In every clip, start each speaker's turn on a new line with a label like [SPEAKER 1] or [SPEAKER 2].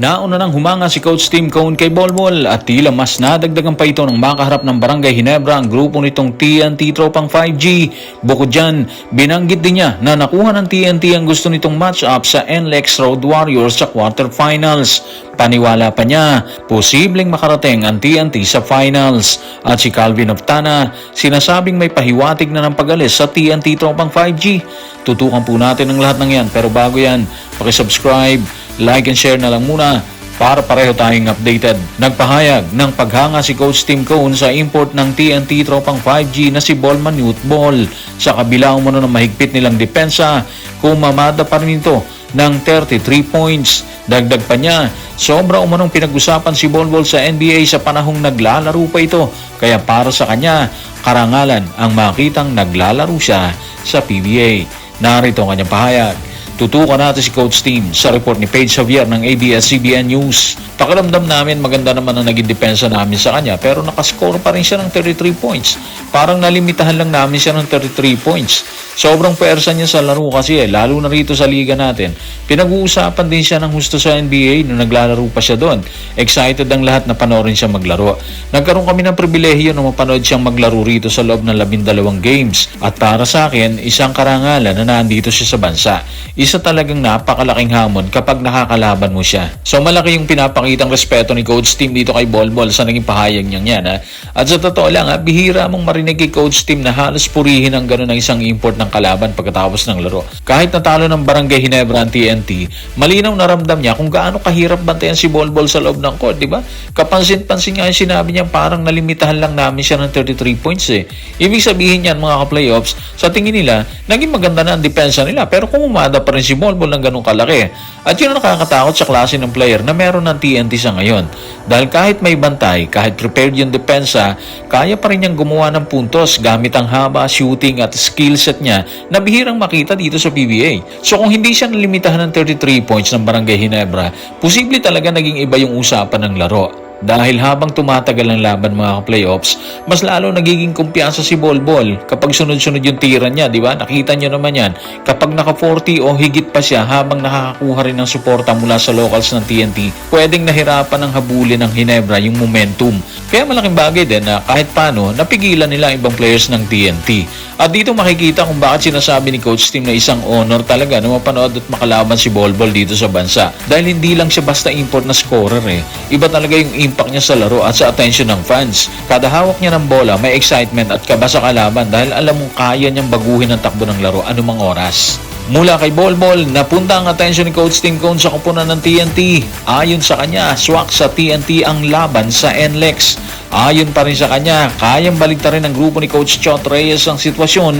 [SPEAKER 1] Nauna nang humanga si Coach Tim Cone kay Bolbol at tila mas nadagdagan pa ito ng makaharap ng Barangay Ginebra ang grupo nitong TNT Tropang 5G. Bukod dyan, binanggit din niya na nakuha ng TNT ang gusto nitong match-up sa NLEX Road Warriors sa quarterfinals. Paniwala pa niya, posibleng makarating ang TNT sa finals. At si Calvin Oftana, sinasabing may pahiwatig na ng pag-alis sa TNT Tropang 5G. Tutukan po natin ang lahat ng yan, pero bago yan, pakisubscribe, like and share na lang muna para pareho tayong updated. Nagpahayag ng paghanga si Coach Tim Cone sa import ng TNT Tropang 5G na si Ball Manute Ball. Sa kabila umano ng mahigpit nilang depensa, kumamada pa rin ito ng 33 points. Dagdag pa niya, sobra umanong pinag-usapan si Ball Ball sa NBA sa panahong naglalaro pa ito. Kaya para sa kanya, karangalan ang makitang naglalaro siya sa PBA. Narito ang kanyang pahayag. Tutukan natin si Coach Tim sa report ni Paige Javier ng ABS-CBN News. Pakiramdam namin maganda naman ang naging depensa namin sa kanya pero nakascore pa rin siya ng 33 points. Parang nalimitahan lang namin siya ng 33 points. Sobrang puwersa niya sa laro kasi lalo na rito sa liga natin. Pinag-uusapan din siya ng husto sa NBA nung naglalaro pa siya doon. Excited ang lahat na panoorin siya maglaro. Nagkaroon kami ng pribilehiyo na mapanood siyang maglaro rito sa loob ng 12 games. At para sa akin, isang karangalan na nandito siya sa bansa. Isa talagang napakalaking hamon kapag nakakalaban mo siya. So malaki yung pinapakitang respeto ni Coach Tim dito kay Bolbol sa naging pahayag niyang yan. At sa totoo lang, bihira mong marinig kay Coach Tim na halos purihin ang gano'n ng isang import ng kalaban pagkatapos ng laro. Kahit natalo ng Barangay Ginebra ang TNT, malinaw na ramdam niya kung gaano kahirap bantayan si Bolbol sa loob ng court, di ba? Kapansin-pansin nga yung sinabi niya parang nalimitahan lang namin siya ng 33 points Ibig sabihin yan mga ka-playoffs, sa tingin nila, naging maganda na ang depensa nila pero kung umada pa rin si Bolbol ng ganun kalaki. At yun ang nakakatakot sa klase ng player na meron ng TNT sa ngayon. Dahil kahit may bantay, kahit prepared yung depensa, kaya pa rin niyang gumawa ng puntos gamit ang haba, shooting at skill set niya na bihirang makita dito sa PBA. So kung hindi siya nalimitahan ng 33 points ng Barangay Ginebra, posible talaga naging iba yung usapan ng laro. Dahil habang tumatagal ang laban mga playoffs, mas lalo nagiging kumpiyansa si Bolbol kapag sunod-sunod yung tira niya, di ba? Nakita niyo naman yan. Kapag naka 40 o higit pa siya habang nakakakuha rin ng suporta mula sa locals ng TNT, pwedeng nahirapan ng habulin ng Ginebra yung momentum. Kaya malaking bagay din na kahit paano, napigilan nila ang ibang players ng TNT. At dito makikita kung bakit sinasabi ni Coach Tim na isang honor talaga na mapanood at makalaban si Bolbol dito sa bansa. Dahil hindi lang siya basta import na scorer Iba talaga yung impact niya sa laro at sa attention ng fans. Kada hawak niya ng bola, may excitement at kaba sa kalaban dahil alam mong kaya niyang baguhin ang takbo ng laro anumang oras. Mula kay Bolbol, napunta ang atensyon ni Coach Tim Cone sa koponan ng TNT. Ayon sa kanya, swak sa TNT ang laban sa NLEX. Ayon pa rin sa kanya, kayang baligtarin ng grupo ni Coach Chot Reyes ang sitwasyon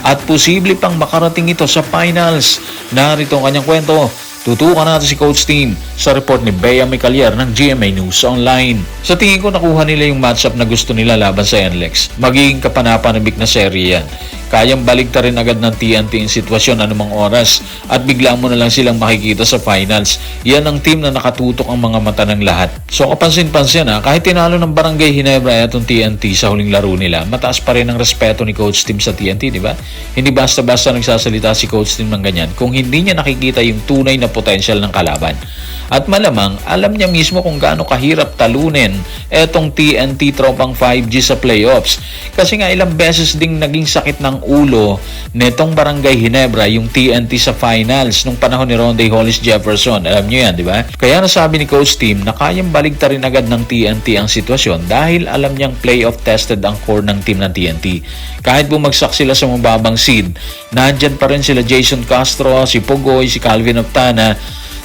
[SPEAKER 1] at posible pang makarating ito sa finals. Narito ang kanyang kwento. Tutukan natin si Coach Tim sa report ni Bea Micalier ng GMA News Online. Sa tingin ko nakuha nila yung matchup na gusto nila laban sa NLEX. Magiging kapanapanabik na serye yan. Kayang baligtarin agad ng TNT yung sitwasyon anumang oras at bigla mo na lang silang makikita sa finals. Yan ang team na nakatutok ang mga mata ng lahat. So kapansin-pansin kahit tinalo ng Barangay Ginebra itong TNT sa huling laro nila, mataas pa rin ang respeto ni Coach Tim sa TNT, di ba? Hindi basta-basta nagsasalita si Coach Tim ng ganyan kung hindi niya nakikita yung tunay na potential ng kalaban. At malamang, alam niya mismo kung gaano kahirap talunin etong TNT Tropang 5G sa playoffs. Kasi nga ilang beses ding naging sakit ng ulo netong Barangay Ginebra yung TNT sa finals nung panahon ni Rondae Hollis Jefferson. Alam niyo yan, di ba? Kaya nasabi ni Coach Tim na kayang baligtarin agad ng TNT ang sitwasyon dahil alam niyang playoff tested ang core ng team ng TNT. Kahit bumagsak sila sa mababang seed, nandyan pa rin sila Jason Castro, si Pugoy, si Calvin Oftana,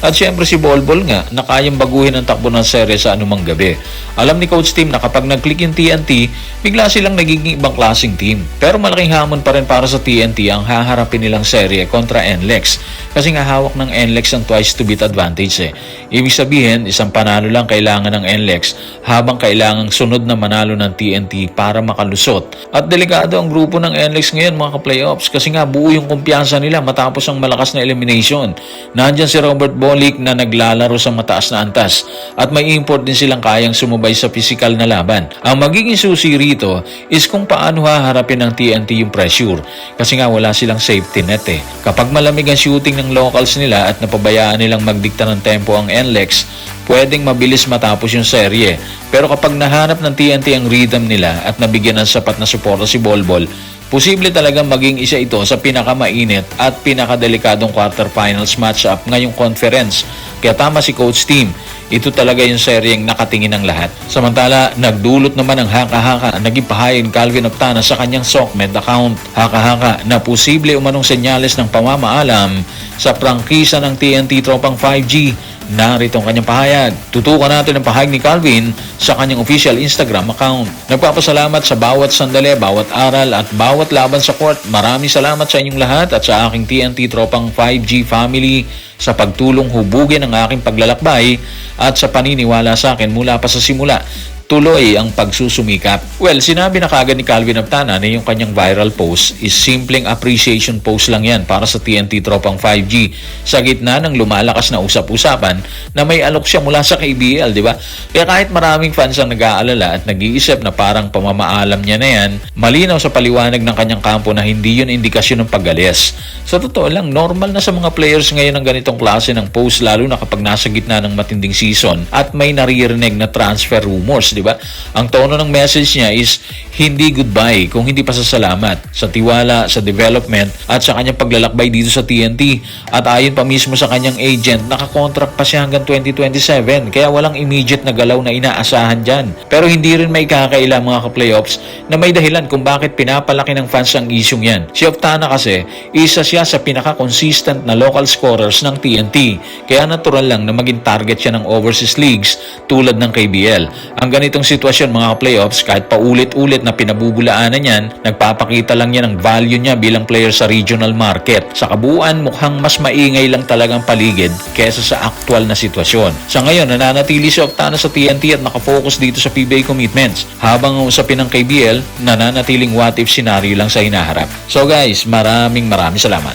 [SPEAKER 1] at syempre si Bolbol nga na kayang baguhin ang takbo ng serye sa anumang gabi. Alam ni Coach Tim na kapag nag-click yung TNT, bigla silang nagiging ibang klaseng team. Pero malaking hamon pa rin para sa TNT ang haharapin nilang serye kontra NLEX. Kasi nga hawak ng NLEX ang twice to beat advantage Ibig sabihin, isang panalo lang kailangan ng NLEX habang kailangang sunod na manalo ng TNT para makalusot. At delikado ang grupo ng NLEX ngayon mga ka-playoffs kasi nga buo yung kumpiyansa nila matapos ang malakas na elimination. Nandyan si Robert Bolick na naglalaro sa mataas na antas at may import din silang kayang sumubay sa physical na laban. Ang magiging susi rito is kung paano haharapin ng TNT yung pressure kasi nga wala silang safety net Kapag malamig ang shooting ng locals nila at napabayaan nilang magdikta ng tempo ang NLEX, pwedeng mabilis matapos yung serye. Pero kapag nahanap ng TNT ang rhythm nila at nabigyan ng sapat na suporta si Bolbol, posible talagang maging isa ito sa pinakamainit at pinakadelikadong quarterfinals matchup ngayong conference. Kaya tama si Coach Tim, ito talaga yung seryeng nakatingin ng lahat. Samantala, nagdulot naman ng haka-haka naging pahayin Calvin Octana sa kanyang SOCMED account. Haka-haka na posible umanong senyales ng pamamaalam sa prangkisa ng TNT Tropang 5G. Narito ang kanyang pahayag. Tutukan natin ang pahayag ni Calvin sa kanyang official Instagram account. Nagpapasalamat sa bawat sandali, bawat aral at bawat laban sa court. Maraming salamat sa inyong lahat at sa aking TNT Tropang 5G family sa pagtulong hubugin ang aking paglalakbay at sa paniniwala sa akin mula pa sa simula. Tuloy ang pagsusumikap. Well, sinabi na kagad ni Calvin Octana na yung kanyang viral post is simpleng appreciation post lang yan para sa TNT Tropang 5G sa gitna ng lumalakas na usap-usapan na may alok siya mula sa KBL, di ba? Kaya kahit maraming fans ang nag-aalala at nag-iisip na parang pamamaalam niya na yan, malinaw sa paliwanag ng kanyang kampo na hindi yun indikasyon ng pag-alis. Sa totoo lang, normal na sa mga players ngayon ng ganitong klase ng post lalo na kapag nasa gitna ng matinding season at may naririnig na transfer rumors, di ba? Ang tono ng message niya is hindi goodbye kung hindi pasasalamat sa tiwala, sa development at sa kanyang paglalakbay dito sa TNT. At ayon pa mismo sa kanyang agent, nakakontract pa siya hanggang 2027 kaya walang immediate na galaw na inaasahan dyan. Pero hindi rin may kakaila mga ka-playoffs na may dahilan kung bakit pinapalaki ng fans ang isyong yan. Si Octana kasi, isa siya sa pinaka-consistent na local scorers ng TNT kaya natural lang na maging target siya ng overseas leagues tulad ng KBL. Ang ganitong sitwasyon mga ka-playoffs, kahit paulit-ulit na pinabubulaanan yan, nagpapakita lang yan ng value niya bilang player sa regional market. Sa kabuuan, mukhang mas maingay lang talagang paligid kesa sa aktual na sitwasyon. Sa ngayon, nananatili si Octana sa TNT at nakafocus dito sa PBA commitments. Habang ang usapin ng KBL, nananatiling what if scenario lang sa hinaharap. So guys, maraming salamat.